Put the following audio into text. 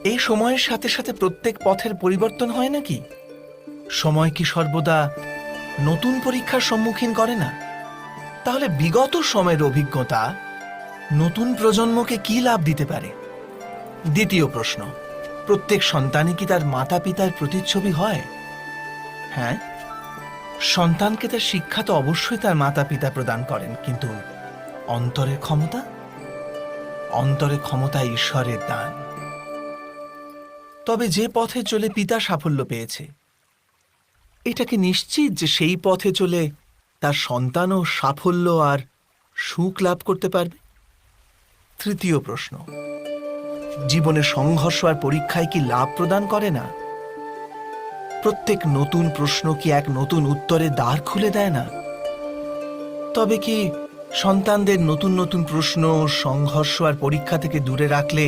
এই সময়ের সাথে সাথে প্রত্যেক পথের পরিবর্তন হয় নাকি? সময় কি সর্বদা নতুন পরীক্ষার সম্মুখীন করে না? তাহলে বিগত সময়ের অভিজ্ঞতা নতুন প্রজন্মকে কি লাভ দিতে পারে? দ্বিতীয় প্রশ্ন, প্রত্যেক সন্তানই কি তার মাতা পিতার প্রতিচ্ছবি হয়? হ্যাঁ, সন্তানকে তার শিক্ষা তো অবশ্যই তার মাতা পিতা প্রদান করেন, কিন্তু অন্তরের ক্ষমতা? অন্তরের ক্ষমতা ঈশ্বরের দান। তবে যে পথে চলে পিতা সাফল্য পেয়েছে, এটা কি নিশ্চিত যে সেই পথে চলে তার সন্তানও সাফল্য আর সুখ লাভ করতে পারবে? তৃতীয় প্রশ্ন, জীবনে সংঘর্ষ আর পরীক্ষায় কি লাভ প্রদান করে না? প্রত্যেক নতুন প্রশ্ন কি এক নতুন উত্তরের দ্বার খুলে দেয় না? তবে কি সন্তানদের নতুন নতুন প্রশ্ন, সংঘর্ষ আর পরীক্ষা থেকে দূরে রাখলে